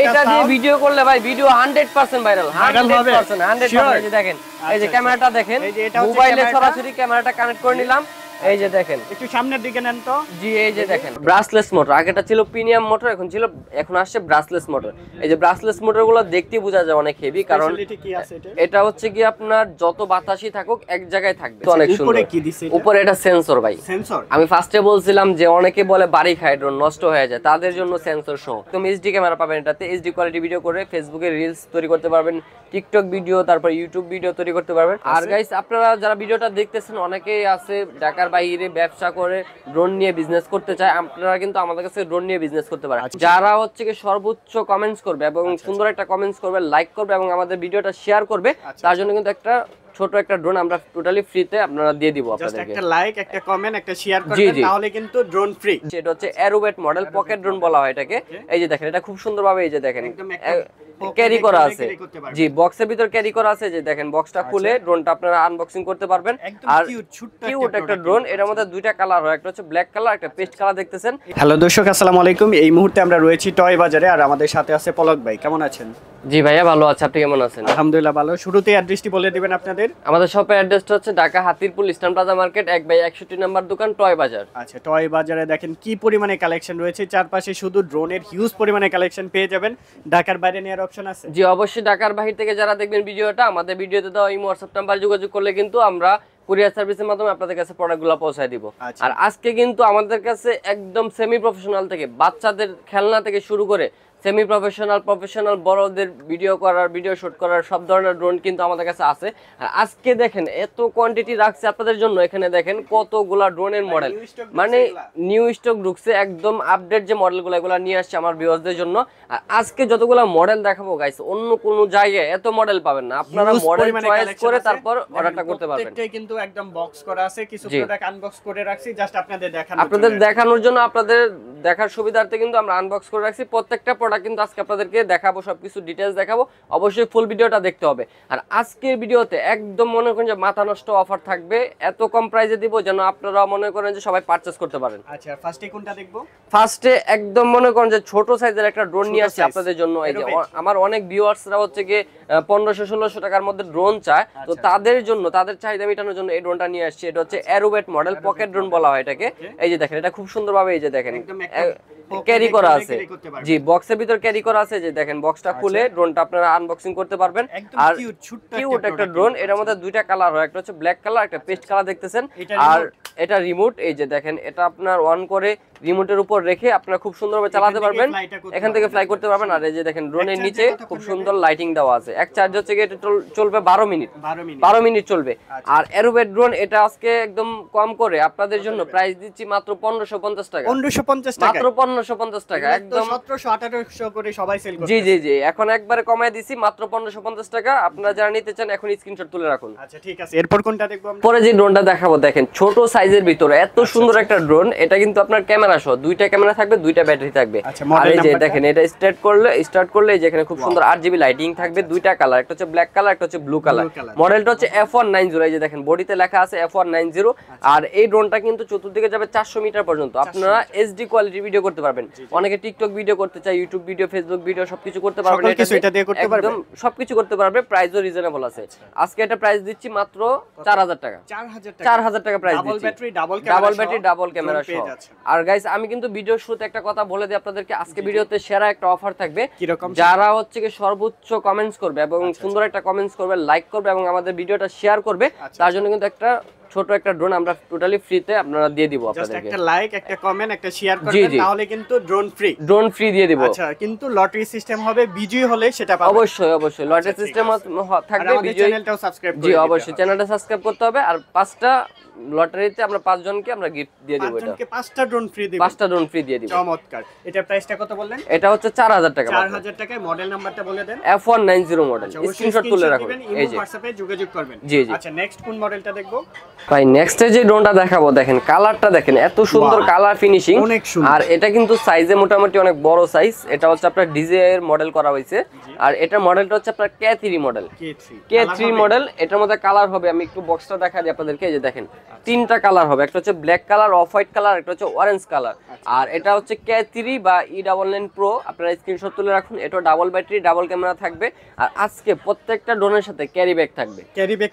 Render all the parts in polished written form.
এটা দিয়ে ভিডিও করলে ভাই ভিডিও 100% ভাইরাল 100% এই যে দেখেন এই যে ক্যামেরাটা দেখেন মোবাইলে সরাসরি ক্যামেরাটা কানেক্ট করে নিলাম এই যে দেখেন একটু সামনের দিকে নেন তো জি এই যে দেখেন ব্রাসলেস মোটর আগেটা ছিল প্রিমিয়াম মোটর এখন আসছে ব্রাসলেস মোটর এই যে ব্রাসলেস মোটরগুলো দেখতে বোঝা যায় অনেক হেভি কারণ এটা হচ্ছে কি আপনার যত বাতাসই থাকুক এক জায়গায় থাকবে অনেক সুন্দর উপরে কি দিছে উপরে এটা সেন্সর ভাই সেন্সর আমি ফার্স্টে বলছিলাম যে অনেকে বলে বাড়ি খায় ড্রোন নষ্ট হয়ে যায় তাদের জন্য সেন্সর সহ তুমি এইচডি ক্যামেরা পাবেন এটাতে এইচডি কোয়ালিটি ভিডিও করে ফেসবুকে রিলস তৈরি করতে পারবেন টিকটক ভিডিও তারপর ইউটিউব ভিডিও তৈরি করতে পারবেন আর গাইস আপনারা যারা ভিডিওটা দেখতেছেন অনেকেই আছে ঢাকার বাইরে ব্যবসা করে ড্রোন নিয়ে বিজনেস করতে চায় আপনারা কিন্তু আমাদের কাছে ড্রোন নিয়ে বিজনেস করতে পারেন যারা হচ্ছে কি সর্বোচ্চ কমেন্টস করবে এবং সুন্দর একটা কমেন্টস করবে লাইক করবে এবং আমাদের ভিডিওটা শেয়ার করবে তার জন্য কিন্তু একটা ছোট একটা ড্রোন আমরা টোটালি ফ্রিতে আপনারা দিয়ে দিব আপনাদেরকে জাস্ট একটা লাইক একটা কমেন্ট একটা শেয়ার করবেন তাহলে কিন্তু ড্রোন ফ্রি এটা হচ্ছে অ্যারোবেট মডেল পকেট ড্রোন বলা হয় এটাকে এই যে দেখেন এটা খুব সুন্দরভাবে এই যে দেখেন ক্যারি করা আছে জি বক্সের ভিতর ক্যারি করা আছে যে দেখেন বক্সটা খুলে ড্রোনটা আপনারা আনবক্সিং করতে পারবেন আর কিউট একটা ড্রোন এর মধ্যে দুইটা কালার হয় একটা হচ্ছে ব্ল্যাক কালার একটা পেস্ট কালার দেখতেছেন হ্যালো দর্শক আসসালামু আলাইকুম এই মুহূর্তে আমরা রয়েছি টয় বাজারে আর আমাদের সাথে আছে পলক ভাই কেমন আছেন জি ভাইয়া ভালো আছে আপনি কেমন আছেন আলহামদুলিল্লাহ ভালো শুরুতেই অ্যাড্রেসটি বলে দিবেন আপনাদের আমাদের শপের অ্যাড্রেসটা হচ্ছে Dhaka Hatirpul eastern plaza market 1/61 number দোকান টয় বাজার আচ্ছা টয় বাজারে দেখেন কি পরিমাণে কালেকশন রয়েছে চারপাশে শুধু ড্রোনের হিউজ পরিমাণে কালেকশন পেয়ে যাবেন ঢাকার বাইরে নেওয়ার অপশন আছে জি অবশ্যই ঢাকার বাইরে থেকে যারা দেখবেন ভিডিওটা আমাদের ভিডিওতে দাও এই হোয়াটসঅ্যাপ নাম্বার যোগাযোগ করলে কিন্তু আমরা কুরিয়ার সার্ভিসের মাধ্যমে আপনাদের কাছে প্রোডাক্টগুলো পৌঁছায় দিব আর আজকে কিন্তু আমাদের কাছে একদম সেমি প্রফেশনাল থেকে বাচ্চাদের খেলনা থেকে শুরু করে সেমি প্রফেশনাল বড়দের ভিডিও করার ভিডিও শুট করার সব ধরনের ড্রোন কিন্তু আমাদের কাছে আছে আর আজকে দেখেন এত কোয়ান্টিটি রাখছে আপনাদের জন্য এখানে দেখেন কতগুলা ড্রোনের মডেল মানে নিউ স্টক ঢুকছে একদম আপডেট যে মডেলগুলো এগুলো নিয়ে আসছে আমার ভিউয়ারদের জন্য আর আজকে যতগুলা মডেল দেখাবো গাইস অন্য কোন জায়গায় এত মডেল পাবেন না আপনারা মডেল চয়েস করে তারপর অর্ডারটা করতে পারবেন প্রত্যেকটাই কিন্তু একদম বক্স করা আছে কিছু প্রোডাক্ট আনবক্স করে রাখছি জাস্ট আপনাদের দেখানোর জন্য আপনাদের দেখার সুবিধার্থে কিন্তু আমরা আনবক্স করে রাখছি প্রত্যেকটা কিন্তু আজকে আপনাদেরকে দেখাবো সবকিছু ডিটেইলস দেখাবো অবশ্যই ফুল ভিডিওটা দেখতে হবে আর আজকের ভিডিওতে একদম মনে করেন যে মাথা নষ্ট অফার থাকবে এত কম প্রাইসে দিব যেন আপনারা মনে করেন যে সবাই পারচেজ করতে পারেন আচ্ছা ফার্স্টে কোনটা দেখবো ফার্স্টে একদম মনে করেন যে ছোট সাইজের একটা ড্রোন নিয়ে আসছি আপনাদের জন্য এই যে আমার অনেক ভিউয়ার্সরা হচ্ছে কি 1500-1600 টাকার মধ্যে ড্রোন চায় তো তাদের জন্য তাদের চাহিদা মেটানোর জন্য এই ড্রোনটা নিয়ে আসছি এটা হচ্ছে অ্যারোবেট মডেল পকেট ড্রোন বলা হয় এটাকে এই যে দেখেন এটা খুব সুন্দরভাবে এই যে দেখেন ক্যারি করা আছে জি বক্সের ভিতর ক্যারি করা আছে যে দেখেন বক্সটা খুলে ড্রোনটা আপনারা আনবক্সিং করতে পারবেন আর কিউট একটা ড্রোন এর মধ্যে দুইটা কালার হয় একটা হচ্ছে ব্ল্যাক কালার একটা পেস্ট কালার দেখতেছেন আর এটা রিমোট এই যে দেখেন এটা আপনার অন করে রিমোটের উপর রেখে আপনারা খুব সুন্দরভাবে চালাতে পারবেন এখান থেকে ফ্লাই করতে পারবেন আর এই যে দেখেন ড্রোনের নিচে খুব সুন্দর লাইটিং দেওয়া আছে এক চার্জ হচ্ছে এটা চলবে 12 মিনিট চলবে আর অ্যারোবেট ড্রোন এটা আজকে একদম কম করে আপনাদের জন্য প্রাইস দিচ্ছি মাত্র 1550 টাকা মাত্র 1550 টাকা একদম 1700-1800 করে সবাই সেল করে জি এখন একবারে কমায় দিছি মাত্র 1550 টাকা আপনারা যারা নিতে চান এখন স্ক্রিনশট তুলে রাখুন আচ্ছা ঠিক আছে এরপর কোনটা দেখব আমরা পরে যে ড্রোনটা দেখাবো দেখেন ছোট সাইজের ভিতরে এত সুন্দর একটা ড্রোন এটা কিন্তু আপনার ক্যামেরা সহ দুইটা ক্যামেরা থাকবে দুইটা ব্যাটারি থাকবে আর এই যে দেখেন এটা স্টার্ট করলে যেখানে খুব সুন্দর 8GB লাইটিং থাকবে দুইটা কালার একটা হচ্ছে ব্ল্যাক কালার একটা হচ্ছে ব্লু কালার মডেলটা হচ্ছে F190 এই যে দেখেন বডিতে লেখা আছে F190 আর এই ড্রোনটা কিন্তু চতুর্দিকে যাবে 400 মিটার পর্যন্ত আপনারা এইচডি কোয়ালিটি ভিডিও করতে পারবেন অনেকে টিকটক ভিডিও করতে চায় ইউটিউব ভিডিও ফেসবুক ভিডিও সবকিছু করতে পারবেন এটা দিয়ে করতে পারবেন একদম সবকিছু করতে পারবে প্রাইসও রিজনেবল আছে আজকে এটা প্রাইস দিচ্ছি মাত্র 4000 টাকা 4000 টাকা প্রাইস দিচ্ছি ডাবল ব্যাটারি ডাবল ক্যামেরা সহ আর গাইস আমি কিন্তু ভিডিও শুরুতে একটা কথা বলে দিই আপনাদেরকে আজকে ভিডিওতে সেরা একটা অফার থাকবে যারা হচ্ছে কি সর্বোচ্চ কমেন্টস করবে এবং সুন্দর একটা কমেন্টস করবে লাইক করবে এবং আমাদের ভিডিওটা শেয়ার করবে তার জন্য কিন্তু একটা ছোট একটা ড্রোন আমরা টোটালি ফ্রিতে আপনারা দিয়ে দিব আপনাদেরকে একটা লাইক একটা কমেন্ট একটা শেয়ার করবেন তাহলে কিন্তু ড্রোন ফ্রি দিয়ে দিব আচ্ছা কিন্তু লটারি সিস্টেম হবে বিজয়ী হলে সেটা পাবেন অবশ্যই লটারি সিস্টেম থাকবে বিজয়ী চ্যানেলটাও সাবস্ক্রাইব করে জি অবশ্যই চ্যানেলটা সাবস্ক্রাইব করতে হবে আর 5টা লটারিতে আমরা 5 জনকে আমরা গিফট দিয়ে দেব এটা 5টা ড্রোন ফ্রি দিব 5টা ড্রোন ফ্রি দিয়ে দিব চমৎকার এটা প্রাইসটা কত বললেন এটা হচ্ছে 4000 টাকা 4000 টাকায় মডেল নাম্বারটা বলে দেন F190 মডেল স্ক্রিনশট তুলে রাখুন এই যে WhatsApp এ যোগাযোগ করবেন জি আচ্ছা নেক্সট কোন মডেলটা দেখবো ভাই নেক্সট যে ড্রোনটা দেখাবো দেখেন কালারটা দেখেন এত সুন্দর কালার ফিনিশিং আর এটা কিন্তু সাইজে মোটামুটি অনেক বড় সাইজ এটা হচ্ছে আপনার ডিজে এর মডেল করা হয়েছে আর এটা মডেলটা হচ্ছে আপনার K3 মডেল K3 মডেল এটার মধ্যে কালার হবে আমি একটু বক্সটা দেখাই দিই আপনাদেরকে এই যে দেখেন তিনটা কালার হবে, একটা হচ্ছে black colour, off white colour, একটা হচ্ছে অরেঞ্জ কালার। আর এটা হচ্ছে K3 বা E99 Pro, আপনারা স্ক্রিনশট তুলে রাখুন। এটা ডাবল ব্যাটারি, ডাবল ক্যামেরা থাকবে। আর আজকে প্রত্যেকটা ড্রোনের সাথে ক্যারি ব্যাগ থাকবে।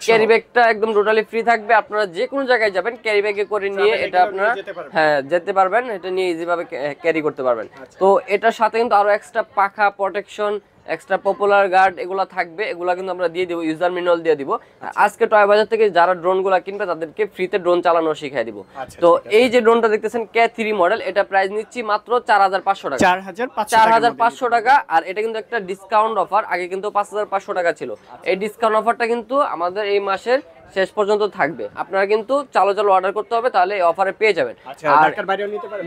ক্যারি ব্যাগটা একদম টোটালি ফ্রি থাকবে। আপনারা যে কোনো জায়গায় যাবেন ক্যারি ব্যাগে করে নিয়ে এটা আপনারা যেতে পারবেন, এটা নিয়ে ইজি ভাবে ক্যারি করতে পারবেন। তো এটার সাথে কিন্তু আরো এক্সট্রা পাখা প্রোটেকশন, এক্সট্রা পপুলার গার্ড এগুলো থাকবে, এগুলো কিন্তু আমরা দিয়ে দিব, ইউজার ম্যানুয়াল দিয়ে দিব। আজকে টয় বাজার থেকে যারা ড্রোনগুলো কিনবে তাদেরকে ফ্রিতে ড্রোন চালানো শিখিয়ে দিব। তো এই যে ড্রোনটা দেখতেছেন K3 মডেল, এটা প্রাইস নিচ্ছি মাত্র 4500 টাকা। 4500 টাকা। আর এটা কিন্তু একটা ডিসকাউন্ট অফার, আগে কিন্তু 5500 টাকা ছিল। এই ডিসকাউন্ট অফারটা কিন্তু আমাদের এই মাসের শেষ পর্যন্ত থাকবে। আপনারা কিন্তু চালু অর্ডার করতে হবে, তাহলে এই অফারে পেয়ে যাবেন। আর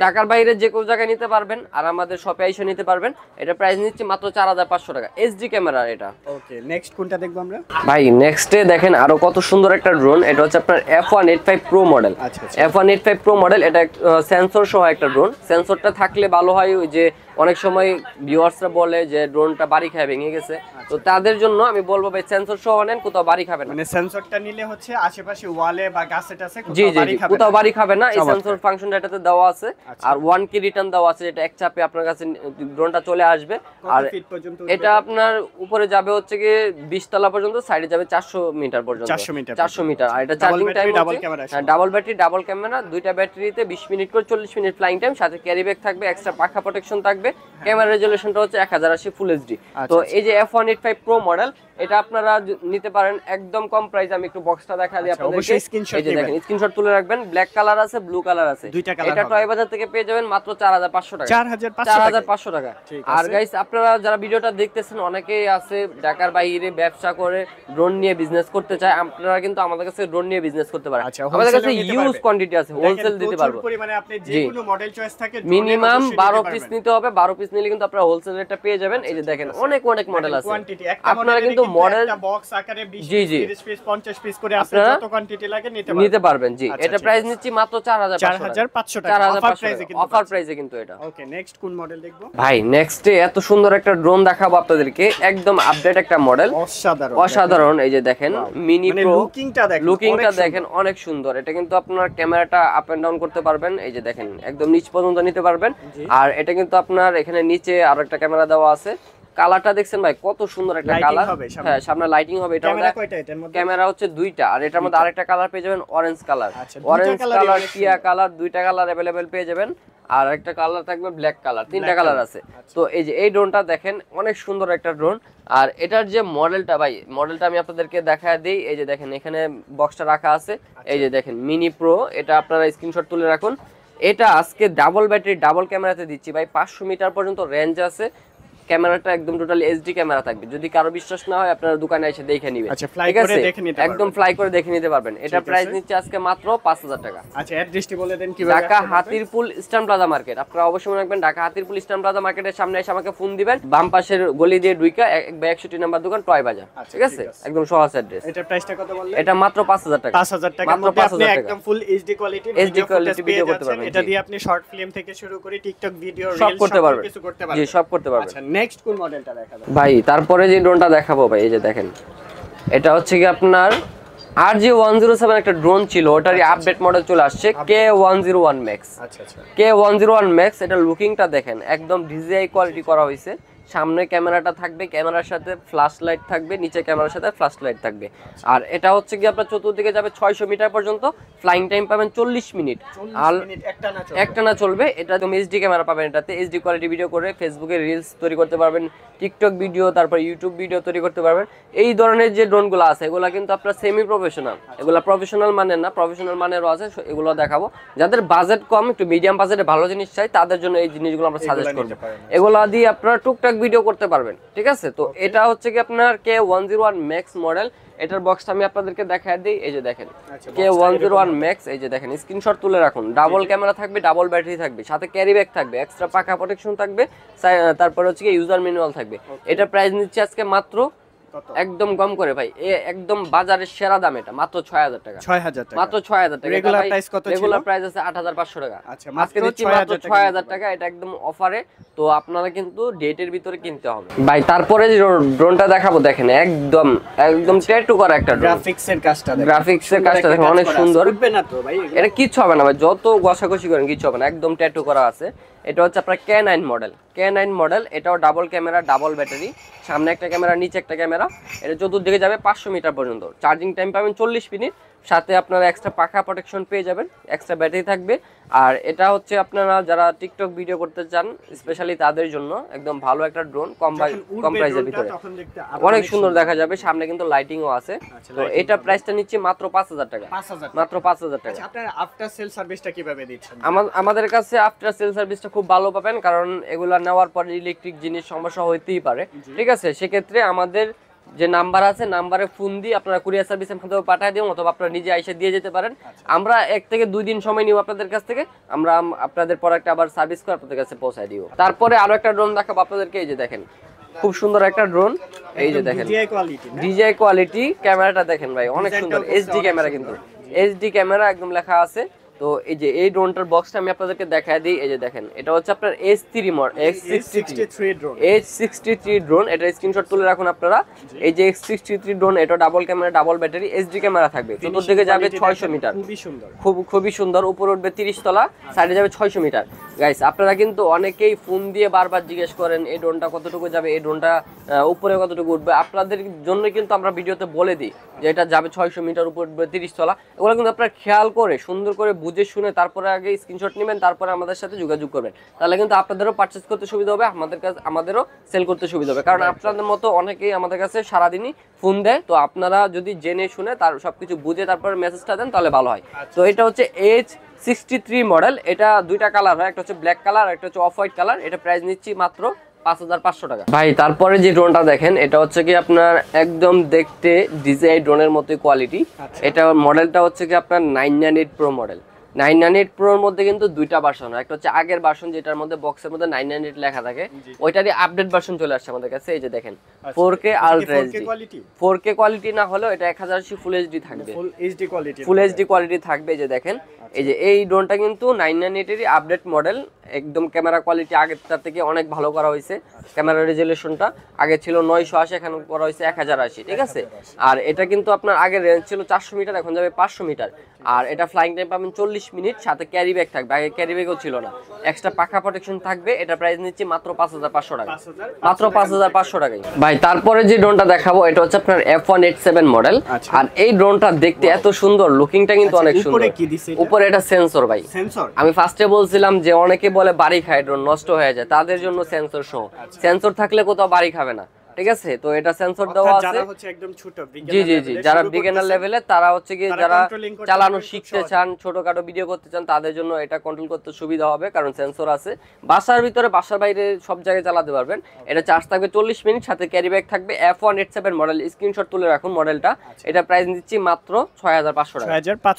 ঢাকার বাইরে যে কোনো জায়গায় নিতে পারবেন, আর আমাদের শপে এসে নিতে পারবেন। এটা প্রাইস নিচ্ছি মাত্র 4500 টাকা। এইচডি ক্যামেরা এটা। ওকে, নেক্সট কোনটা দেখবো আমরা? ভাই নেক্সটে দেখেন আরো কত সুন্দর একটা ড্রোন। এটা হচ্ছে আপনার F185 Pro model. F185 Pro model, এটা সেন্সর সহ একটা ড্রোন। সেন্সরটা থাকলে ভালো হয়, ওই যে অনেক সময় ভিউয়ার্সরা বলে যে ড্রোনটা বাড়ি খায়, ভেঙে গেছে। তো তাদের জন্য আমি বলবো ভাই সেন্সর সহ নেন, কোথাও বাড়ি খাবে না। মানে সেন্সরটা নিলে হচ্ছে আশেপাশে ওয়ালে বা গাছে টাছে কোথাও বাড়ি খাবে না। এই সেন্সর ফাংশনটা এটাতে দেওয়া আছে। আর 1 কি রিটার্ন দেওয়া আছে, যেটা এক চাপে আপনার কাছে ড্রোনটা চলে আসবে। আর এটা আপনার উপরে যাবে হচ্ছে কি 20 তলা পর্যন্ত, সাইডে যাবে 400 মিটার পর্যন্ত। 400 মিটার। আর এটা charging time double battery, double camera, দুইটা ব্যাটারিতে 20 মিনিট করে 40 মিনিট ফ্লাইং টাইম, সাথে ক্যারি ব্যাগ থাকবে, এক্সট্রা পাখা প্রোটেকশন থাকবে। ক্যামেরা রেজোলিউশনটা হচ্ছে 1080 ফুল এইচডি। তো এই যে F185 Pro মডেল, এটা আপনারা নিতে পারেন একদম কম প্রাইস। আমি একটু বক্সটা দেখা দিই আপনাদেরকে। এই যে দেখেন, স্ক্রিনশট তুলে রাখবেন। ব্ল্যাক কালার আছে, ব্লু কালার আছে। এটা টয় বাজার থেকে পেয়ে যাবেন মাত্র 4500 টাকা। 4500 টাকা। আর গাইস, আপনারা যারা ভিডিওটা দেখতেছেন, অনেকেই আছে ঢাকার বাইরে ব্যবসা করে ড্রোন নিয়ে বিজনেস করতে চায়। আপনারা কিন্তু আমাদের কাছে ড্রোন নিয়ে বিজনেস করতে পারেন। আমাদের কাছে ইউজ কোয়ান্টিটি আছে, হোলসেল দিতে পারবো। পরিমাণে আপনি যে কোনো মডেল চয়েস থাকে, মিনিমাম 12 পিস নিতে হবে। 12 পিস নিলে কিন্তু আপনারা হোলসেল রেটটা পেয়ে যাবেন। এই যে দেখেন, অনেক মডেল আছে। আপনারা কিন্তু মডেল বক্স আকারে 20 পিস 30 পিস 50 পিস করে আপনি যত কোয়ান্টিটি লাগে নিতে পারবেন। জি, এটা প্রাইস নিচ্ছি মাত্র 4500 টাকা। অফার প্রাইসে কিন্তু এটা। ওকে, নেক্সট কোন মডেল দেখবো? ভাই নেক্সটে এত সুন্দর একটা ড্রোন দেখাবো আপনাদেরকে, একদম আপডেট একটা মডেল। অসাধারণ। এই যে দেখেন, মিনি প্রো। লুকিংটা দেখেন অনেক সুন্দর। এটা কিন্তু আপনার ক্যামেরাটা আপ এন্ড ডাউন করতে পারবেন। এই যে দেখেন, একদম নিচ পর্যন্ত নিতে পারবেন। আর এটা কিন্তু আপনার এখানে নিচে আরো একটা ক্যামেরা দেওয়া আছে। কালারটা দেখছেন ভাই, কত সুন্দর একটা কালার। হ্যাঁ, সামনে লাইটিং হবে। এটা ক্যামেরা হচ্ছে দুইটা, আর এটার মধ্যে আরেকটা কালার পেয়ে যাবেন, অরেঞ্জ কালার। অরেঞ্জ কালার, টিয়া কালার, দুইটা কালার अवेलेबल পেয়ে যাবেন। আর একটা কালার থাকবে ব্ল্যাক কালার, তিনটা কালার আছে। তো এই যে এই ড্রোনটা দেখেন, অনেক সুন্দর একটা ড্রোন। আর এটার যে মডেলটা, ভাই মডেলটা আমি আপনাদেরকে দেখায় দিই। এই যে দেখেন, এখানে বক্সটা রাখা আছে। এই যে দেখেন, মিনি প্রো। এটা আপনারা স্ক্রিনশট তুলে রাখুন। এটা আজকে ডাবল ব্যাটারি, ডাবল ক্যামেরাতে দিচ্ছি ভাই। 500 মিটার পর্যন্ত রেঞ্জ আছে। ক্যামেরাটা একদম টোটালি এইচডি ক্যামেরা থাকবে। যদি কারো বিশ্বাস না হয়, আপনারা দোকানে এসে দেখে নেবেন। ঠিক আছে, একদম ফ্লাই করে দেখে নিতে পারবেন। এটা প্রাইস নিচ্ছে আজকে মাত্র 5000 টাকা। আচ্ছা, অ্যাড্রেসটি বলে দেন কিভাবে? Dhaka Hatirpul eastern plaza market. আপনারা অবশ্যই মনে রাখবেন, ঢাকা হাতিরপুল ইস্টার্ন প্লাজা মার্কেটের সামনে এসে আমাকে ফোন দিবেন। বাম পাশের গলি দিয়ে ঢুইকা 61 নাম্বার দোকান, টয় বাজার। ঠিক আছে, একদম সহজ অ্যাড্রেস। এটা প্রাইসটা কত বললেন? এটা মাত্র 5000 টাকা। 5000 টাকা মাত্র 5000 টাকা। একদম ফুল এইচডি কোয়ালিটি ভিডিও করতে পারবেন। এটা দিয়ে আপনি শর্ট ফিল্ম থেকে শুরু করে টিকটক ভিডিও, সব রিলস করতে পারবেন। জি, সব করতে পারবেন। আচ্ছা, নেক্সট কোন মডেলটা দেখাবো? ভাই তারপরে যে ড্রোনটা দেখাবো ভাই, এই যে দেখেন, এটা হচ্ছে কি আপনার RJ107 একটা ড্রোন ছিল, ওটারই আপডেট মডেল চলে আসছে, K101 Max। K101 Max, এটা লুকিংটা দেখেন, একদম ডিজিআই কোয়ালিটি করা হয়েছে। সামনে ক্যামেরাটা থাকবে, ক্যামেরার সাথে ফ্ল্যাশ লাইট থাকবে, নিচে ক্যামেরার সাথে ফ্ল্যাশ লাইট থাকবে। আর এটা হচ্ছে কি আপনার চতুর্দিকে যাবে 600 মিটার পর্যন্ত, ফ্লাইং টাইম পাবেন 40 মিনিট। আর একটানা চলবে। এটা তুমি এইচডি ক্যামেরা পাবেন। এটাতে এইচডি কোয়ালিটি ভিডিও করে ফেসবুকে রিলস তৈরি করতে পারবেন, টিকটক ভিডিও, তারপর ইউটিউব ভিডিও তৈরি করতে পারবেন। এই ধরনের যে ড্রোনগুলো আছে, এগুলো কিন্তু আপনার সেমি প্রফেশনাল। এগুলো প্রফেশনাল মানের না, প্রফেশনাল মানেরও আছে। এগুলো দেখাবো যাদের বাজেট কম, একটু মিডিয়াম বাজেটে ভালো জিনিস চাই, তাদের জন্য এই জিনিসগুলো আমরা সাজেস্ট করব। এগুলো দিয়ে আপনারা টুকটাক ভিডিও করতে পারবেন। ঠিক আছে, তো এটা হচ্ছে কি আপনার K101 Max মডেল। এটার বক্সটা আমি আপনাদেরকে দেখায় দিই। এই যে দেখেন, K101 Max। এই যে দেখেন, স্ক্রিনশট তুলে রাখুন। ডাবল ক্যামেরা থাকবে, ডাবল ব্যাটারি থাকবে, সাথে ক্যারি ব্যাগ থাকবে, এক্সট্রা পাখা প্রোটেকশন থাকবে, তারপর হচ্ছে কি ইউজার ম্যানুয়াল থাকবে। এটা প্রাইস নিচ্ছে আজকে মাত্র কত? একদম কম করে ভাই, একদম বাজারের সেরা দাম, এটা মাত্র 6000 টাকা। 6000 টাকা মাত্র 6000 টাকা। রেগুলার প্রাইস কত ছিল? রেগুলার প্রাইস আছে 8500 টাকা। আচ্ছা, আজকে দিচ্ছি মাত্র 6000 টাকা, এটা একদম অফারে। তো আপনারা কিন্তু ডেটের ভিতরে কিনতে হবে ভাই। তারপরে যে ড্রোনটা দেখাবো দেখেন, একদম একদম ট্যাটু করা একটা ড্রোন। গ্রাফিক্সের কাজটা দেখেন, গ্রাফিক্সের কাজটা দেখেন অনেক সুন্দর। উঠবে না তো ভাই? এটা কিচ্ছু হবে না ভাই, যত ঘষাঘষি করেন কিচ্ছু হবে না, একদম ট্যাটু করা আছে। এটা হচ্ছে আপনার K9 মডেল। K9 মডেল, এটাও ডাবল ক্যামেরা, ডাবল ব্যাটারি, সামনে একটা ক্যামেরা, নিচে একটা ক্যামেরা। এটা চতুর্দিকে যাবে 500 মিটার পর্যন্ত। চার্জিং টাইম পাবেন 40 মিনিট, সাথে আপনারা এক্সট্রা পাখা প্রোটেকশন পেয়ে যাবেন, এক্সট্রা ব্যাটারি থাকবে। আর এটা হচ্ছে আপনারা যারা টিকটক ভিডিও করতে চান স্পেশালি তাদের জন্য একদম ভালো একটা ড্রোন, কম প্রাইসের ভিতরে অনেক সুন্দর দেখা যাবে। সামনে কিন্তু লাইটিংও আছে। তো এটা প্রাইসটা নিচ্ছে মাত্র 5000 টাকা। মাত্র 5000 টাকা। আপনারা আফটার সেল সার্ভিসটা কিভাবে দিচ্ছেন? আমাদের কাছে আফটার সেল সার্ভিসটা খুব ভালো পাবেন, কারণ এগুলা নেওয়ার পর ইলেকট্রিক জিনিস সমস্যা হইতেই পারে, ঠিক আছে। সেক্ষেত্রে আমাদের যে নাম্বার আছে, নাম্বারে ফোন দিয়ে আপনারা কুরিয়ার সার্ভিসের মাধ্যমে পাঠিয়ে দিন, অথবা আপনারা নিজে এসে দিয়ে যেতে পারেন। আমরা 1 থেকে 2 দিন সময় নিব আপনাদের কাছ থেকে, আমরা আপনাদের প্রোডাক্ট আবার সার্ভিস করে আপনাদের কাছে পৌঁছায় দিব। তারপরে আরো একটা ড্রোন দেখাবো আপনাদেরকে, এই যে দেখেন খুব সুন্দর একটা ড্রোন, এই যে দেখেন DJI কোয়ালিটি। ক্যামেরাটা দেখেন ভাই অনেক সুন্দর, এইচডি ক্যামেরা, কিন্তু এইচডি ক্যামেরা একদম লেখা আছে। তো এই যে এই ড্রোনটার বক্সটা আমি আপনাদেরকে দেখায় দিই। এই যে দেখেন, এটা হচ্ছে আপনার H3 মডেল, H63 ড্রোন। এটা স্ক্রিনশট তুলে রাখুন আপনারা। এই যে H63 ড্রোন, এটা double camera, double battery, HD camera থাকবে। চতুর্দিকে যাবে 600 মিটার, খুবই সুন্দর। উপরে উঠবে 30 তলা, সাইডে যাবে 600 মিটার। গাইস, আপনারা কিন্তু অনেকেই ফোন দিয়ে বারবার জিজ্ঞেস করেন এই ড্রোনটা কতটুকু যাবে, এই ড্রোনটা উপরে কতটুকু উঠবে। আপনাদের জন্য কিন্তু আমরা ভিডিওতে বলে দিই যে এটা যাবে 600 মিটার, উপরে উঠবে 30 তলা। এগুলো কিন্তু আপনারা খেয়াল করে সুন্দর করে বুঝে শুনে তারপরে আগে স্ক্রিনশট নেবেন, তারপরে আমাদের সাথে যোগাযোগ করবেন। তাহলে কিন্তু আপনাদেরও পারচেজ করতে সুবিধা হবে, আমাদেরও সেল করতে সুবিধা হবে। কারণ আপনাদের মতো অনেকেই আমাদের কাছে সারাদিনই ফোন দেয়। তো আপনারা যদি জেনে শুনে তার সবকিছু বুঝে তারপরে মেসেজটা দেন তাহলে ভালো হয়। তো এটা হচ্ছে H63 মডেল। এটা দুইটা কালার হয়, একটা হচ্ছে ব্ল্যাক কালার, একটা হচ্ছে অফ হোয়াইট কালার। এটা প্রাইস নিচ্ছি মাত্র 5500 টাকা ভাই। তারপরে যে ড্রোনটা দেখেন, এটা হচ্ছে কি আপনার একদম দেখতে DJI ড্রোনের মতোই কোয়ালিটি। এটা মডেলটা হচ্ছে কি আপনার 998 প্রো মডেল। 998 প্রোর মধ্যে কিন্তু দুইটা ভার্সন হয়, একটা হচ্ছে আগের ভার্সন যেটার মধ্যে বক্সের মধ্যে 998 লেখা থাকে, ওইটারই আপডেট ভার্সন চলে আসছে আমাদের কাছে। এই যে দেখেন 4K ultra HD, 4K quality না হলেও এটা 1080 ফুল এইচডি থাকবে, ফুল এইচডি কোয়ালিটি থাকবে। এই যে দেখেন, এই যে এই ড্রোনটা কিন্তু 998 এরই আপডেট মডেল। একদম ক্যামেরা কোয়ালিটি আগেরটার থেকে অনেক ভালো করা হয়েছে। ক্যামেরা রেজুলেশনটা আগে ছিল 980, এখন করা হয়েছে 1080, ঠিক আছে। আর এটা কিন্তু আপনার আগে রেঞ্জ ছিল 400 মিটার, এখন যাবে 500 মিটার। আর এটা ফ্লাইং টাইম পাবেন 40 মিনিট, সাথে ক্যারি ব্যাগ থাকবে, আগে ক্যারি ব্যাগও ছিল না। এক্সট্রা পাখা প্রোটেকশন থাকবে। এটা প্রাইস নিচ্ছি মাত্র 5500 টাকা, মাত্র 5500 টাকায় ভাই। তারপরে যে ড্রোনটা দেখাবো, এটা হচ্ছে আপনার F187 মডেল। আর এই ড্রোনটা দেখতে এত সুন্দর, লুকিংটা কিন্তু অনেক সুন্দর। উপরে এটা সেন্সর ভাই। আমি ফার্স্টে বলছিলাম যে অনেকে বলে বাড়ি খায় ড্রোন, নষ্ট হয়ে যায়, তাদের জন্য সেন্সর সহ। সেন্সর থাকলে কোথাও বাড়ি খাবে না, ঠিক আছে। তো এটা সেন্সর দেওয়া আছে, জি জি জি, যারা বিগিনার লেভেলে, তারা হচ্ছে কি যারা চালানো শিখতে চান, ছোটখাটো ভিডিও করতে চান, তাদের জন্য এটা কন্ট্রোল করতে সুবিধা হবে, কারণ সেন্সর আছে। বাসার ভিতরে, বাসার বাইরে সব জায়গায় চালাতে পারবেন। এটা চার্জ থাকবে 40 মিনিট, সাথে ক্যারি ব্যাগ থাকবে। F187 মডেল, স্ক্রিনশট তুলে রাখুন মডেলটা। এটা প্রাইস দিচ্ছি মাত্র 6500 টাকা,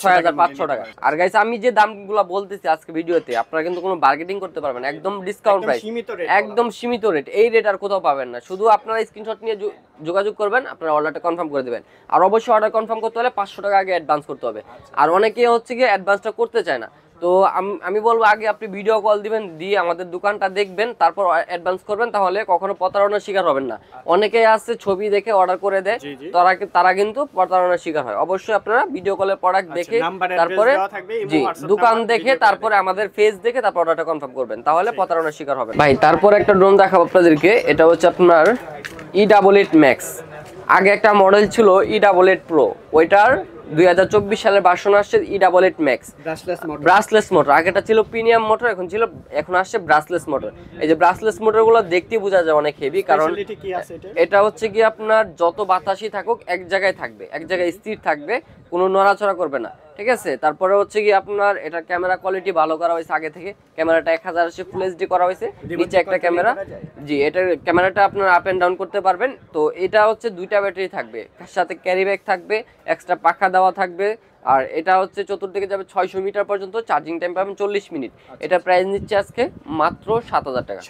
6500 টাকা। আর গাইস, আমি যে দামগুলো বলতেছি আজকে ভিডিওতে, আপনারা কিন্তু কোনো বার্গেনিং করতে পারবেন না, একদম ডিসকাউন্ট প্রাইস, একদম সীমিত রেট। এই রেট আর কোথাও পাবেন না। শুধু আপনারা স্ক্রিনশট নিয়ে যোগাযোগ করবেন, আপনারা অর্ডারটা কনফার্ম করে দিবেন। আর অবশ্যই অর্ডার কনফার্ম করতে হলে 500 টাকা আগে অ্যাডভান্স করতে হবে। আর অনেকে হচ্ছে কি অ্যাডভান্সটা করতে চায় না। তো আমি বলবো আগে আপনি ভিডিও কল দিবেন, দিয়ে আমাদের দোকানটা দেখবেন, তারপর অ্যাডভান্স করবেন, তাহলে কখনো প্রতারণার শিকার হবেন না। অনেকেই আছে ছবি দেখে অর্ডার করে দেয়, তারা কিন্তু প্রতারণার শিকার হয়। অবশ্যই আপনারা ভিডিও কলে প্রোডাক্ট দেখে, তারপরে জি দোকান দেখে, তারপরে আমাদের ফেস দেখে তারপর অর্ডারটা কনফার্ম করবেন, তাহলে প্রতারণার শিকার হবে ভাই। তারপর একটা ড্রোন দেখাবো আপনাদেরকে। এটা হচ্ছে আপনার E88 Max। আগে একটা মডেল ছিল E88 Pro, ওইটার 2024 সালের ভার্সন আসছে E88 Max, ব্রাসলেস মোটর। আগেটা ছিল প্রিমিয়াম মোটর, এখন আসছে ব্রাসলেস মোটর। এই যে ব্রাসলেস মোটরগুলো দেখতে বোঝা যায় অনেক হেভি, কারণ এটা হচ্ছে কি আপনার যত বাতাসই থাকুক এক জায়গায় থাকবে, এক জায়গায় স্থির থাকবে, কোনো নড়াচড়া করবে না, ঠিক আছে। তারপরে হচ্ছে কি আপনার এটা ক্যামেরা কোয়ালিটি ভালো করা হয়েছে আগে থেকে। ক্যামেরাটা 1080 ফুল এইচডি করা হয়েছে, নিচে একটা ক্যামেরা, জি এটার ক্যামেরাটা আপনার আপ এন্ড ডাউন করতে পারবেন। তো এটা হচ্ছে দুইটা ব্যাটারি থাকবে, সাথে ক্যারি ব্যাগ থাকবে, এক্সট্রা পাখা দেওয়া থাকবে, আর এটা হচ্ছে চতুর্দিকে যাবে 600 মিটার পর্যন্ত, চার্জিং টাইম পাবেন 40 মিনিট। এটা প্রাইস নিচ্ছে আজকে মাত্র 7000 টাকা।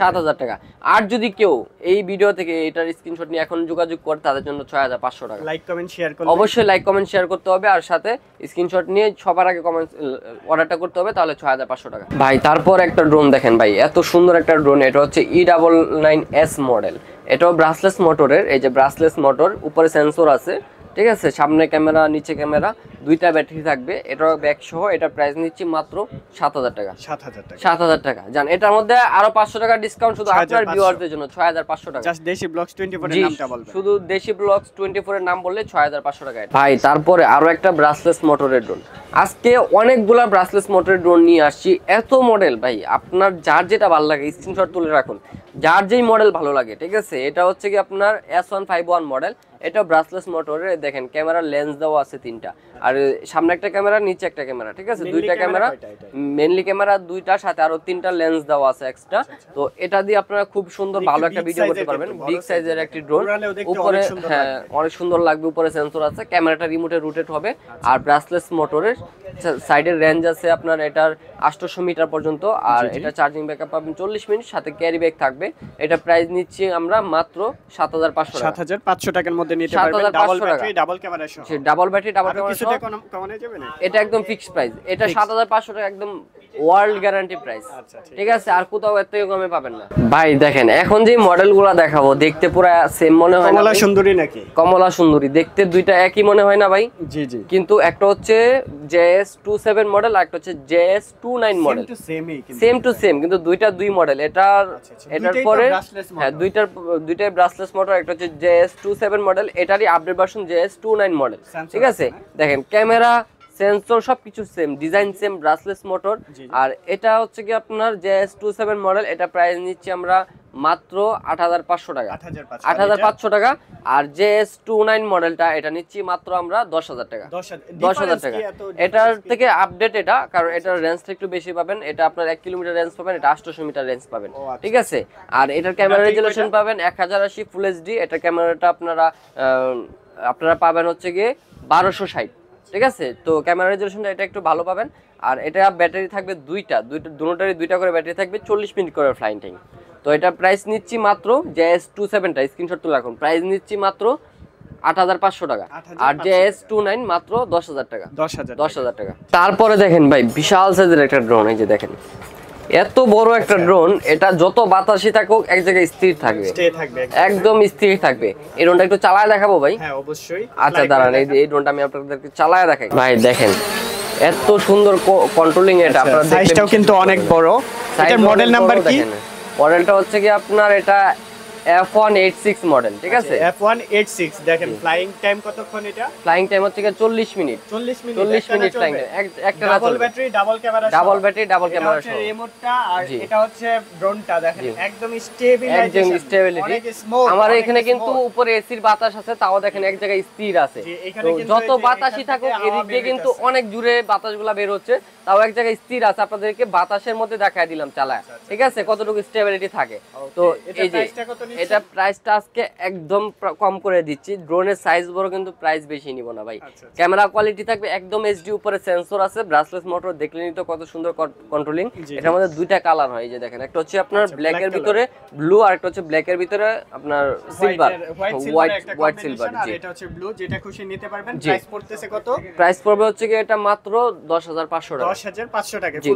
7000 টাকা। আর যদি কেউ এই ভিডিও থেকে এটার স্ক্রিনশট নিয়ে এখন যোগাযোগ করে তাদের জন্য 6500 টাকা। লাইক কমেন্ট শেয়ার করুন, অবশ্যই লাইক কমেন্ট শেয়ার করতে হবে, আর সাথে স্ক্রিনশট নিয়ে সবার আগে কমেন্ট অর্ডারটা করতে হবে, তাহলে 6500 টাকা। ভাই তারপর একটা ড্রোন দেখেন ভাই, এত সুন্দর একটা ড্রোন। এটা হচ্ছে E99S মডেল। এটাও ব্রাসলেস মোটরের, এই যে ব্রাসলেস মোটর, উপরে সেন্সর আছে, ঠিক আছে, সামনে ক্যামেরা নিচে ক্যামেরা, দুইটা ব্যাটারি থাকবে। এটার ব্যাক সহ এটা প্রাইস নিচ্ছি মাত্র 7000 টাকা। 7000 টাকা। জান এটার মধ্যে আরো 500 টাকা ডিসকাউন্ট শুধু আপনার ভিউয়ারদের জন্য, 6500 টাকা। জাস্ট দেশি ব্লগস 24 এর নামটা বলবেন, শুধু দেশি ব্লগস 24 এর নাম বললে 6500 টাকা। ভাই তারপরে আরো একটা ব্রাসলেস মোটরের ড্রোন। আজকে অনেকগুলা ব্রাসলেস মোটরের ড্রোন নিয়ে আসছি, এত মডেল ভাই, আপনার যার যেটা ভালো লাগে স্ক্রিনশট তুলে রাখুন, যার যেই মডেল ভালো লাগে, ঠিক আছে। এটা হচ্ছে কি আপনার S151 মডেল। এটা ব্রাসলেস মোটরের, দেখেন ক্যামেরার লেন্স দেওয়া আছে 3টা, আর সামনে একটা ক্যামেরা নিচে একটা ক্যামেরা, ঠিক আছে, দুইটা ক্যামেরা, মেইনলি ক্যামেরা দুইটা, সাথে আরো 3টা লেন্স দেওয়া আছে এক্সট্রা। তো এটা দিয়ে আপনারা খুব সুন্দর ভালো একটা ভিডিও করতে পারবেন। বিগ সাইজের একটি ড্রোন, উপরে হ্যাঁ অনেক সুন্দর লাগবে, উপরে সেন্সর আছে, ক্যামেরাটা রিমোটে রোটেট হবে। আর ব্রাসলেস মোটরের সাইডের রেঞ্জ আছে আপনার এটার 800 মিটার পর্যন্ত, আর এটা চার্জিং ব্যাকআপ পাবেন 40 মিনিট, সাথে ক্যারি ব্যাগ থাকবে। এটা প্রাইস নিচ্ছি আমরা মাত্র 7500 টাকা। 7500 টাকার মধ্যে নিতে পারবেন, ডাবল ব্যাটারি ডাবল ক্যামেরা সহ। ডাবল ব্যাটারি ডাবল ক্যামেরা সহ কমানো যাবে না, এটা একদম ফিক্সড প্রাইস। এটা 7500 টাকা, একদম ওয়ার্ল্ড গ্যারান্টি প্রাইস, ঠিক আছে, আর কোথাও এর থেকে কমে পাবেন না। ভাই দেখেন এখন যে মডেলগুলো দেখাবো দেখতে পুরো সেম মনে হয় না? কমলা সুন্দরী নাকি? কমলা সুন্দরী দেখতে দুইটা একই মনে হয় না ভাই? জি জি। কিন্তু একটা হচ্ছে JS27 মডেল, আর একটা হচ্ছে JS29 model. Same to same, কিন্তু দুইটা দুই মডেল। এটার পরে হ্যাঁ দুইটাই ব্রাসলেস মোটর। একটা হচ্ছে JS27 মডেল, এটারই আপডেট ভার্সন JS29 মডেল, ঠিক আছে। দেখেন ক্যামেরা, সেন্সর সবকিছু same, design same, brushless motor. আর এটা হচ্ছে কি আপনার JS27 মডেল। এটা প্রাইস নিচ্ছি আমরা মাত্র 8500 টাকা। 8500 টাকা। আর JS29 মডেলটা এটা নিচ্ছি মাত্র আমরা 10000 টাকা। 10000 টাকা। এটার থেকে আপডেট এটা, কারণ এটার রেঞ্জটা একটু বেশি পাবেন। এটা আপনার 1 কিলোমিটার রেঞ্জ পাবেন, এটা 800 মিটার রেঞ্জ পাবেন, ঠিক আছে। আর এটার ক্যামেরা রেজোলিউশন পাবেন 1080 ফুল এইচডি। এটা ক্যামেরাটা আপনারা পাবেন হচ্ছে গিয়ে 1260, ঠিক আছে। তো ক্যামেরা রেজোলিউশনটা এটা একটু ভালো পাবেন। আর এটা ব্যাটারি থাকবে দুটোটারই দুইটা করে ব্যাটারি থাকবে, 40 মিনিট করে ফ্লাইং টাইম। তো এটা প্রাইস নিচ্ছি মাত্র JS27টা স্ক্রিনশট তুলে রাখুন, প্রাইস নিচ্ছি মাত্র 8500 টাকা। আর JS29 মাত্র 10000 টাকা। 10000 টাকা। তারপরে দেখেন ভাই বিশাল সাইজের একটা ড্রোন, এই যে দেখেন এত বড় একটা ড্রোন। এটা যত বাতাসই থাকুক এক জায়গায় স্থির থাকবে, একদম স্থির থাকবে। এই ড্রোনটা একটু চালায় দেখাবো ভাই? হ্যাঁ অবশ্যই। আচ্ছা দাঁড়ান, এই ড্রোনটা আমি আপনাদেরকে চালায় দেখাই। ভাই দেখেন এত সুন্দর কন্ট্রোলিং, এটা আপনারা দেখবেন। সাইজটাও কিন্তু অনেক বড়। এটার মডেল নাম্বার কি? মডেলটা হচ্ছে কি আপনার এটা F186 মডেল, ঠিক আছে। F186 দেখেন ফ্লাইং টাইম কতক্ষণ? এটা ফ্লাইং টাইম হচ্ছে 40 মিনিট। 40 minute flying time. একটা double battery double camera, double battery double camera সহ। রিমোটটা আর এটা হচ্ছে ড্রোনটা দেখেন একদম স্টেবিলিটি। আমার এখানে কিন্তু উপরে এসির বাতাস আছে, তাও দেখেন এক জায়গায় স্থির আছে। তো যত বাতাসই থাকুক এদিক দিয়ে কিন্তু অনেক জোরে বাতাসগুলা বের হচ্ছে, তাও এক জায়গায় স্থির আছে। আপনাদেরকে বাতাসের মধ্যে দেখায় দিলাম চালায়, ঠিক আছে, কতটুকু স্টেবিলিটি থাকে। তো এই যে এটা প্রাইসটা আজকে একদম কম করে দিচ্ছি। ড্রোনের সাইজ বড় কিন্তু প্রাইস বেশি নিব না ভাই। ক্যামেরা কোয়ালিটি থাকবে একদম এইচডি, উপরে সেন্সর আছে, ব্রাসলেস মোটর, দেখলেনি তো কত সুন্দর কন্ট্রোলিং। এটার মধ্যে দুইটা কালার হয়, এই যে দেখেন, একটা হচ্ছে আপনার ব্ল্যাক এর ভিতরে ব্লু, আর একটা হচ্ছে ব্ল্যাক এর ভিতরে আপনার সিলভার, হোয়াইট সিলভার। জি এটা হচ্ছে ব্লু, যেটা খুশি নিতে পারবেন। প্রাইস পড়তেছে কত? প্রাইস পড়বে হচ্ছে কি এটা মাত্র 10500 টাকা। 10500 টাকা। জি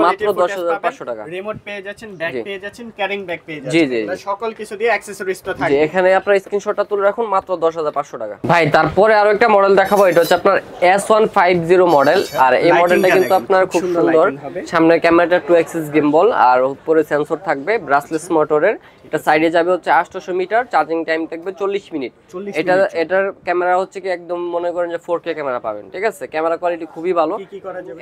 মাত্র 10500 টাকা। রিমোট পেয়ে যাচ্ছেন, ব্যাগ পেয়ে যাচ্ছেন, ক্যারিং ব্যাগ পেয়ে যাচ্ছেন। জি জি, সকল কিছু দিয়ে অ্যাকসেসরিজ তো থাকবে। জি এখানে আপনারা স্ক্রিনশটটা তুলে রাখুন, মাত্র 10500 টাকা। ভাই তারপরে আরো একটা মডেল দেখাবো, এটা হচ্ছে আপনার S150 মডেল। আর এই মডেলটা কিন্তু আপনার খুব সুন্দর। সামনের ক্যামেরাটা 2 অ্যাক্সিস গিম্বল, আর উপরে সেন্সর থাকবে, ব্রাসলেস মোটরের। এটা সাইডে যাবে হচ্ছে 800 মিটার, চার্জিং টাইম থাকবে 40 মিনিট। এটার ক্যামেরা হচ্ছে কি একদম মনে করেন যে 4K ক্যামেরা পাবেন, ঠিক আছে। ক্যামেরা কোয়ালিটি খুবই ভালো।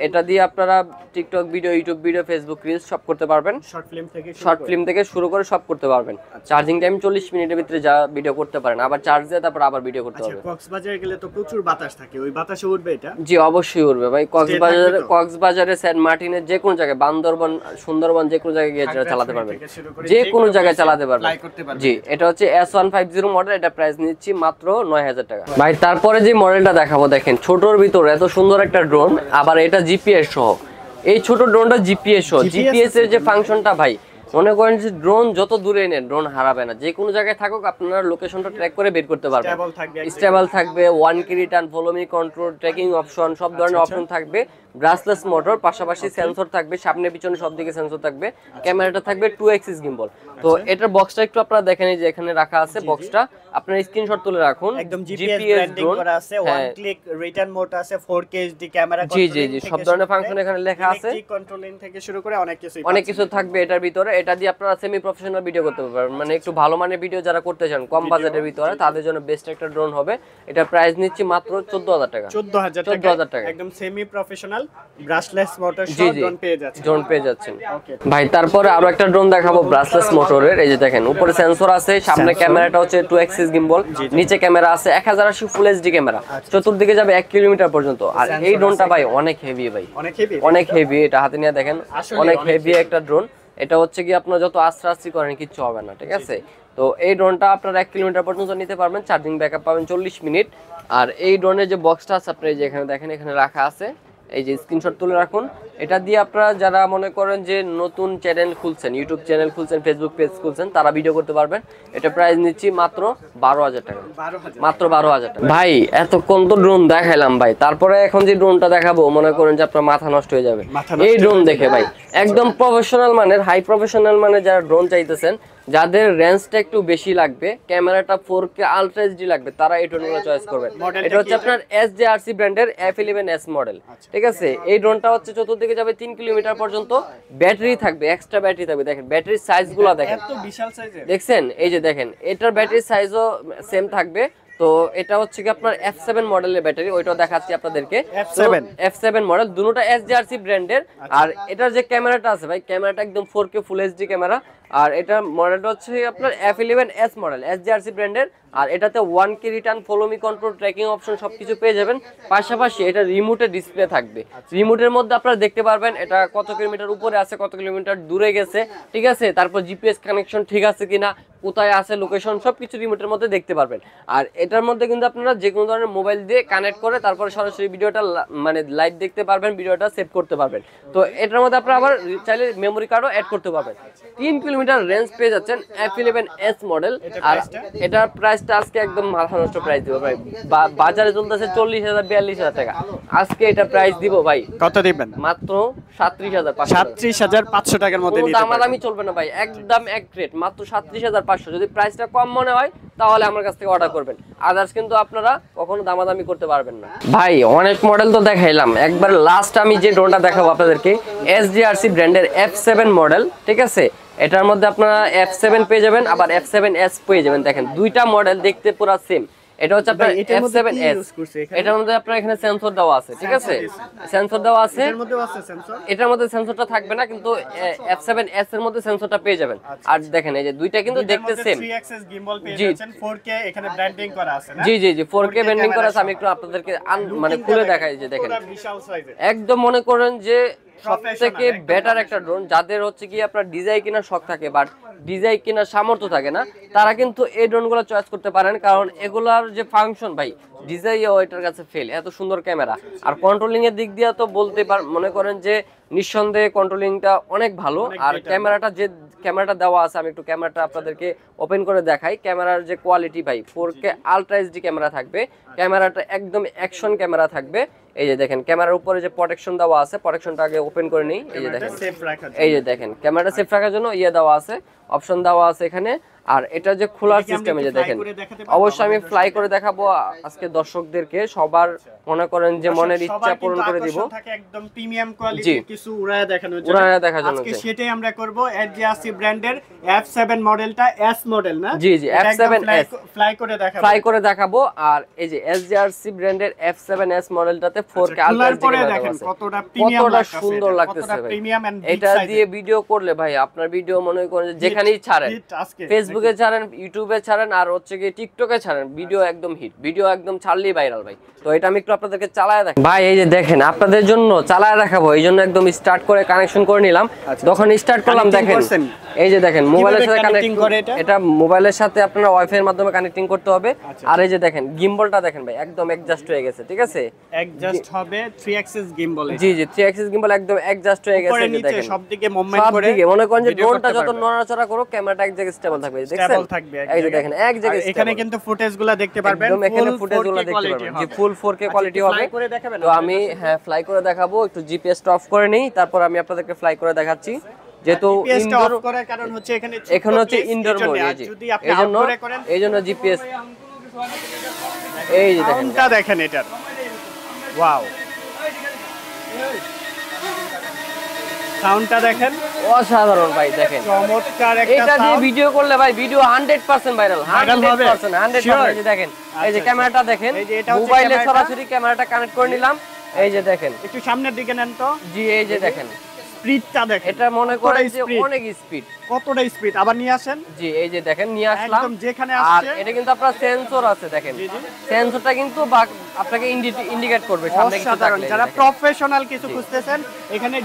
এটা দিয়ে আপনারা TikTok video, YouTube video, Facebook reels সব করতে পারবেন। শর্ট ফিল্ম থেকে শুরু করে সব করতে পারবেন। চার্জিং টাইম 40 মিনিটের ভিতরে যা ভিডিও করতে পারেন, আবার চার্জ দিয়ে তারপর আবার ভিডিও করতে পারবেন। কক্সবাজারে গেলে তো প্রচুর বাতাস থাকে, ওই বাতাসে উঠবে এটা? জি অবশ্যই উঠবে ভাই। কক্সবাজারে, সেন্ট মার্টিনের যে কোনো জায়গায়, বান্দরবান, সুন্দরবন, যে কোনো জায়গায় গিয়ে চালাতে পারবেন, যে কোনো জায়গায় চালাতে চালাতে পারবেন, জি। এটা হচ্ছে S150 মডেল, এটা প্রাইস নিচ্ছি মাত্র 9000 টাকা। ভাই তারপরে যে মডেলটা দেখাবো, দেখেন ছোটর ভিতরে এত সুন্দর একটা ড্রোন, আবার এটা জিপিএস সহ। এই ছোট ড্রোনটা জিপিএস সহ, জিপিএস এর যে ফাংশনটা ভাই, মনে করেন যে ড্রোন যত দূরে নেন ড্রোন হারাবে না, যে কোনো জায়গায় থাকুক আপনারা লোকেশনটা ট্র্যাক করে বের করতে পারবেন, স্টেবল থাকবে, 1 কি return, follow me control, tracking option, সব ধরনের অপশন থাকবে, ব্রাসলেস মোটর, পাশাপাশি সেন্সর থাকবে, সামনে পিছনে সব দিকে সেন্সর থাকবে, ক্যামেরাটা থাকবে 2 অ্যাক্সিস গিম্বল। তো এটার বক্সটা একটু আপনারা দেখেন, এই যে এখানে রাখা আছে বক্সটা, আপনারা স্ক্রিনশট তুলে রাখুন। একদম জিপিএস ব্র্যান্ডিং করা আছে, 1 ক্লিক রিটার্ন মোড আছে, 4K HD ক্যামেরা কন্ট্রোল, জি জি জি, সব ধরনের ফাংশন এখানে লেখা আছে, কন্ট্রোলিং থেকে শুরু করে অনেক কিছু থাকবে এটার ভিতরে। এটা দিয়ে আপনারা সেমি প্রফেশনাল ভিডিও করতে পারবেন, মানে একটু ভালো মানের ভিডিও যারা করতে চান কম বাজেটের ভিতরে, তাদের জন্য বেস্ট একটা ড্রোন হবে। এটা প্রাইস নিচ্ছি মাত্র 14000 টাকা, 14000 টাকা, একদম সেমি প্রফেশনাল ব্রাশলেস মোটর সহ ড্রোন পেয়ে যাচ্ছেন। ভাই তারপরে আরো একটা ড্রোন দেখাবো ব্রাশলেস মোটরের। এই যে দেখেন উপরে সেন্সর আছে, সামনে ক্যামেরাটা হচ্ছে 2 অ্যাক্সিস গিম্বল, নিচে ক্যামেরা আছে 1080 ফুল এইচডি ক্যামেরা, চতুর্দিকে যাবে 1 কিলোমিটার পর্যন্ত। আর এই ড্রোনটা ভাই অনেক হেভি, ভাই অনেক হেভি, এটা হাতে নিয়ে দেখেন অনেক হেভি একটা ড্রোন। এটা হচ্ছে কি আপনারা যত আস্তে আস্তে করেন কিচ্ছু হবে না, ঠিক আছে। তো এই ড্রোনটা আপনারা 1 কিলোমিটার পর্যন্ত নিতে পারবেন, চার্জিং ব্যাকআপ পাবেন 40 মিনিট। আর এই ড্রোনের যে বক্সটা আছে আপনারা যে এখানে দেখেন, এখানে রাখা আছে, এই যে স্ক্রিনশট তুলে রাখুন। এটা দিয়ে আপনারা যারা মনে করেন যে নতুন চ্যানেল খুলছেন, ইউটিউব চ্যানেল খুলছেন, ফেসবুক পেজ খুলছেন, তারা ভিডিও করতে পারবেন। এটা প্রাইস নিচ্ছি মাত্র 12000 টাকা, মাত্র 12000 টাকা। ভাই এতক্ষণ তো ড্রোন দেখাইলাম ভাই, তারপরে এখন যে ড্রোনটা দেখাবো মনে করেন যে আপনার মাথা নষ্ট হয়ে যাবে এই ড্রোন দেখে ভাই। একদম প্রফেশনাল মানের, হাই প্রফেশনাল মানের যারা ড্রোন চাইতেছেন, যাদের রেঞ্জটা একটু বেশি লাগবে, ক্যামেরাটা 4K আলট্রা এইচডি লাগবে, তারা এই ড্রোনগুলো চয়েস করবেন। এটা হচ্ছে আপনার SJRC ব্র্যান্ডের F11S মডেল, ঠিক আছে। এই ড্রোনটা হচ্ছে চতুর্দিকে যাবে 3 কিলোমিটার পর্যন্ত, ব্যাটারি থাকবে, এক্সট্রা ব্যাটারি থাকবে। দেখেন ব্যাটারির সাইজগুলো দেখেন, এত বিশাল সাইজের, দেখছেন এই যে দেখেন, এটার ব্যাটারির সাইজও সেম থাকবে। তো এটা হচ্ছে কি আপনার F7 মডেলের ব্যাটারি, ওইটাও দেখাচ্ছি আপনাদেরকে। F7 মডেল, দুটোটা SJRC ব্র্যান্ডের। আর এটার যে ক্যামেরাটা আছে ভাই, ক্যামেরাটা একদম 4K ফুল এইচডি ক্যামেরা। আর এটা মডেলটা হচ্ছে আপনার F11S মডেল, SJRC ব্র্যান্ডের। আর এটাতে 1 কি return, follow me control, tracking option সবকিছু পেয়ে যাবেন। পাশাপাশি এটা রিমোটের ডিসপ্লে থাকবে, রিমোটের মধ্যে আপনারা দেখতে পারবেন এটা কত কিলোমিটার উপরে আছে, কত কিলোমিটার দূরে গেছে, ঠিক আছে। তারপর জিপিএস কানেকশন ঠিক আছে কিনা, কোথায় আছে লোকেশন, সবকিছু রিমোটের মধ্যে দেখতে পারবেন। আর এটার মধ্যে কিন্তু আপনারা যে কোনো ধরনের মোবাইল দিয়ে কানেক্ট করে তারপরে সরাসরি ভিডিওটা মানে লাইভ দেখতে পারবেন, ভিডিওটা সেভ করতে পারবেন। তো এটার মধ্যে আপনারা আবার চাইলে মেমোরি কার্ডও অ্যাড করতে পারবেন। 3 কিলোমিটার রেঞ্জ পেয়ে যাচ্ছেন F11S মডেল। আর এটার প্রাইসটা আজকে একদম মাথা নষ্ট প্রাইস দিব ভাই, বাজারে চলতেছে 40000 42000 টাকা, আজকে এটা প্রাইস দিব ভাই। কত দিবেন? মাত্র 37500 টাকার মধ্যে দিতে পারবেন। দামাদামি চলবে না ভাই, একদম এক রেট, মাত্র 37500। যদি প্রাইসটা কম মনে হয় তাহলে আমার কাছ থেকে অর্ডার করবেন, আদার্স কিন্তু আপনারা কখনো দামাদামি করতে পারবেন না। ভাই অনেক মডেল তো দেখাইলাম, একবার লাস্ট আমি যে ড্রোনটা দেখাবো আপনাদেরকে SJRC ব্র্যান্ডের F7 মডেল, ঠিক আছে। এটার মধ্যে আপনারা F7 পেয়ে যাবেন, আবার F7S পেয়ে যাবেন। দেখেন দুইটা মডেল দেখতে পুরো সেম। এটা হচ্ছে আপনার F7S, এটার মধ্যে আপনার এখানে সেন্সর দেওয়া আছে, ঠিক আছে, সেন্সর দেওয়া আছে। এটার মধ্যে সেন্সরটা থাকবে না, কিন্তু F7S এর মধ্যে সেন্সরটা পেয়ে যাবেন। আর দেখেন এই যে দুইটা কিন্তু দেখতে সেম, 3 অ্যাক্সিস গিম্বল পেয়ে যাচ্ছেন, 4K এখানে ব্র্যান্ডিং করা আছে না? জি জি জি, 4K ব্র্যান্ডিং করা আছে। আমি একটু আপনাদেরকে মানে খুলে দেখাই, যে দেখেন একদম মনে করেন যে সবথেকে বেটার একটা ড্রোন। যাদের হচ্ছে কি আপনার ডিজাইন কেনার শখ থাকে বাট ডিজাইন কেনার সামর্থ্য থাকে না, তারা কিন্তু এই ড্রোনগুলো চয়েস করতে পারেন, কারণ এগুলার যে ফাংশন ভাই, ডিজাইন ওইটার কাছে ফেল, এত সুন্দর ক্যামেরা। আর কন্ট্রোলিং এর দিক দিয়ে তো বলতে মনে করেন যে নিঃসন্দেহে কন্ট্রোলিংটা অনেক ভালো। আর ক্যামেরাটা যে ক্যামেরাটা দেওয়া আছে, আমি একটু ক্যামেরাটা আপনাদেরকে ওপেন করে দেখাই। ক্যামেরার যে কোয়ালিটি ভাই, 4K আলট্রা এইচডি ক্যামেরা থাকবে, ক্যামেরাটা একদম অ্যাকশন ক্যামেরা থাকবে। এই যে দেখেন ক্যামেরার উপরে যে প্রোটেকশন দেওয়া আছে, প্রোটেকশনটা আগে ওপেন করে নিই। এই যে দেখেন, এই যে দেখেন ক্যামেরাটা সেফ রাখার জন্য দেওয়া আছে, অপশন দেওয়া আছে এখানে। আর এটা যে খোলার সিস্টেম, এই যে দেখেন, অবশ্যই আমি ফ্লাই করে দেখাবো আজকে দর্শকদেরকে, সবার মনে করেন যে মনের ইচ্ছা পূরণ করে দিব। একদম প্রিমিয়াম কোয়ালিটির কিছু উড়ায়া দেখানোর জন্য, আজকে সেটাই আমরা করব। SJRC ব্র্যান্ডের F7 মডেলটা S মডেল না? জি জি, F7S ফ্লাই করে দেখাবো। আর এই যে SJRC ব্র্যান্ডের F7S মডেলটাতে 4K আলট্রা দেখেন কতটা সুন্দর লাগতেছে ভাই। এটা দিয়ে ভিডিও করলে ভাই, আপনার ভিডিও মনে করেন যেখানেই ছাড়েন, ফেসবুক ফেসবুকে ছাড়েন, ইউটিউবে ছাড়েন, আর হচ্ছে কি টিকটকে ছাড়েন, ভিডিও একদম হিট, ভিডিও একদম ছাড়লেই ভাইরাল ভাই। তো এটা আমি একটু আপনাদেরকে চালায় দেখাই ভাই। এই যে দেখেন, আপনাদের জন্য চালায় দেখাবো, এই জন্য একদম স্টার্ট করে কানেকশন করে নিলাম। যখন স্টার্ট করলাম দেখেন, এই যে দেখেন মোবাইলের সাথে কানেক্টিং করে, এটা মোবাইলের সাথে আপনারা ওয়াইফাই এর মাধ্যমে কানেক্টিং করতে হবে। আর এই যে দেখেন গিম্বলটা দেখেন ভাই, একদম অ্যাডজাস্ট হয়ে গেছে, ঠিক আছে? অ্যাডজাস্ট হবে 3 অ্যাক্সিস গিম্বল। জি জি, 3 অ্যাক্সিস গিম্বল একদম অ্যাডজাস্ট হয়ে গেছে। এই যে দেখেন সবদিকে মুভমেন্ট করে, সবদিকে মনে করেন যে ড্রোনটা যত নড়াচড়া করো ক্যামেরাটা এক জায়গায় স্টেবল থাকবে, দেখছেন? এই যে দেখেন এক জায়গায় স্টেবল। এখানে কিন্তু ফুটেজগুলো দেখতে পারবেন, একদম এখানে ফুটেজগুলো দেখতে পারবেন, জি ফুল 4K কোয়ালিটি হবে। তো আমি হ্যাঁ ফ্লাই করে দেখাবো, একটু জিপিএস অফ করে নেই, তারপর আমি আপনাদেরকে ফ্লাই করে দেখাচ্ছি। যেহেতু ইনডোর করার কারণ হচ্ছে এখানে হচ্ছে ইনডোর মোড, এইজন্য জিপিএস। এই যে দেখেন, এটা দেখেন, এটা ওয়াও, সাউন্ডটা দেখেন, অসাধারণ ভাই। দেখেন চমৎকার একটা এটা দিয়ে ভিডিও করলে ভাই ভিডিও 100% ভাইরাল, 100%। এই যে দেখেন, এই যে ক্যামেরাটা দেখেন, মোবাইলে সরাসরি ক্যামেরাটা কানেক্ট করে নিলাম। এই যে দেখেন, একটু সামনের দিকে নেন তো। জি এই যে দেখেন স্পিডটা দেখেন, এটা মনে করেন যে অনেক স্পিড। কতটা স্পিড, আবার নিয়ে আসেন। জি এই যে দেখেন নিয়ে আসলাম, একদম যেখানে আসছে। আর এটা কিন্তু আপনার সেন্সর আছে, দেখেন সেন্সরটা কিন্তু আপনাকে ইন্ডিকেট করবে সামনে কিছু থাকলে। যারা প্রফেশনাল কিছু খুঁজতেছেন, এখানে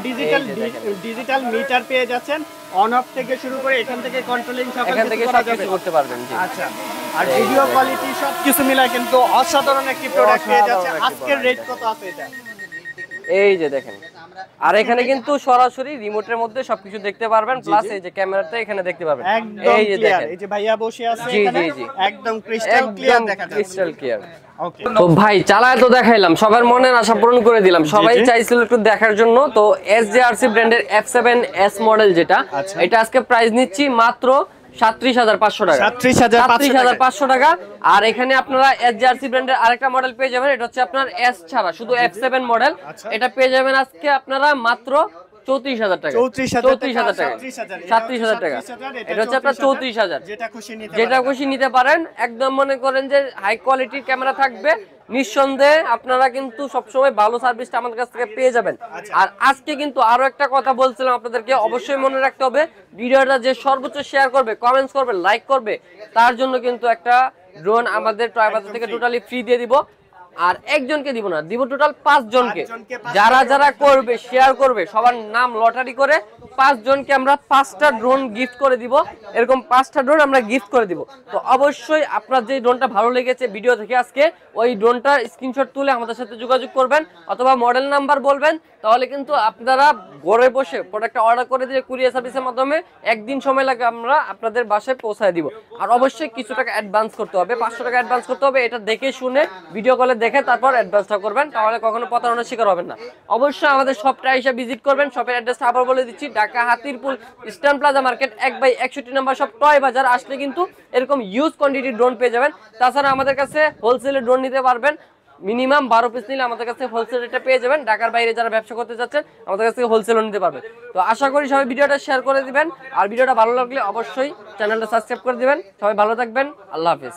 ডিজিটাল মিটার পেয়ে যাচ্ছেন, অন অফ থেকে শুরু করে এখান থেকে কন্ট্রোলিং সব কিছু করতে পারবেন। জি আচ্ছা, আর ভিডিও কোয়ালিটি সব কিছু মিলায় কিন্তু অসাধারণ একটি প্রোডাক্ট পেয়ে যাচ্ছে। আজকের রেট কত আছে এটা? এই যে দেখেন, আর এখানে কিন্তু সরাসরি রিমোটের মধ্যে সবকিছু দেখতে পারবেন, প্লাস এই যে ক্যামেরাটা এখানে দেখতে পারবেন। এই যে দেখেন, এই যে ভাইয়া বসে আছে এখানে, একদম ক্রিস্টাল ক্লিয়ার দেখা যাচ্ছে, ক্রিস্টাল ক্লিয়ার। তো ভাই চালায় তো দেখাইলাম, সবার মনের আশা পূরণ করে দিলাম, সবাই চাইছিল একটু দেখার জন্য। তো এসজেআরসি ব্র্যান্ডের F7S মডেল যেটা, এটা আজকে প্রাইস নিচ্ছি মাত্র 37,500 টাকা, 37,500 টাকা। আর এখানে আপনারা এসজেআরসি ব্র্যান্ডের আরেকটা মডেল পেয়ে যাবেন, এটা হচ্ছে আপনার S ছাড়া শুধু F7 মডেল, এটা পেয়ে যাবেন আজকে আপনারা মাত্র 34,000 টাকা, 34,000 টাকা, 37,000 টাকা। এটা হচ্ছে আপনার 34,000, যেটা খুশি নিতে পারেন। একদম মনে করেন যে হাই কোয়ালিটির ক্যামেরা থাকবে, নিঃসন্দেহে আপনারা কিন্তু সবসময় ভালো সার্ভিসটা আমাদের কাছ থেকে পেয়ে যাবেন। আর আজকে কিন্তু আরো একটা কথা বলছিলাম আপনাদেরকে, অবশ্যই মনে রাখতে হবে, ভিডিওটা যে সর্বোচ্চ শেয়ার করবে, কমেন্টস করবে, লাইক করবে, তার জন্য কিন্তু একটা ড্রোন আমাদের টয় বাজার থেকে টোটালি ফ্রি দিয়ে দিব। আর একজনকে দিব না, দিব টোটাল 5 জনকে। যারা যারা করবে, শেয়ার করবে, সবার নাম লটারি করে 5 জনকে আমরা 5টা ড্রোন গিফট করে দিব। এরকম 5টা ড্রোন আমরা গিফট করে দিব। তো অবশ্যই আপনার যে ড্রোনটা ভালো লেগেছে ভিডিও থেকে আজকে, ওই ড্রোনটার স্ক্রিনশট তুলে আমাদের সাথে যোগাযোগ করবেন, অথবা মডেল নাম্বার বলবেন, তাহলে কিন্তু আপনারা ঘরে বসে প্রোডাক্টটা অর্ডার করে দিয়ে কুরিয়ার সার্ভিসের মাধ্যমে একদিন সময় লাগে আমরা আপনাদের বাসায় পৌঁছায় দিব। আর অবশ্যই কিছু টাকা অ্যাডভান্স করতে হবে, 500 টাকা অ্যাডভান্স করতে হবে। এটা দেখে শুনে ভিডিও কলে দেখে তারপর অ্যাডভান্সটা করবেন, তাহলে কখনো প্রতারণার শিকার হবেন না। অবশ্যই আমাদের শপটা এসে ভিজিট করবেন। শপের অ্যাড্রেসটা আবার বলে দিচ্ছি, Dhaka Hatirpul eastern plaza market 1/61 number shop, toy Bazar. আসলে কিন্তু এরকম হিউজ কোয়ান্টিটি ড্রোন পেয়ে যাবেন। তাছাড়া আমাদের কাছে হোলসেলে ড্রোন নিতে পারবেন, মিনিমাম 12 পিস নিলে আমাদের কাছে হোলসেল রেটে পেয়ে যাবেন। ঢাকার বাইরে যারা ব্যবসা করতে যাচ্ছেন আমাদের কাছ থেকে হোলসেলও নিতে পারবেন। তো আশা করি সবাই ভিডিওটা শেয়ার করে দিবেন, আর ভিডিওটা ভালো লাগলে অবশ্যই চ্যানেলটা সাবস্ক্রাইব করে দিবেন। সবাই ভালো থাকবেন, আল্লাহ হাফেজ।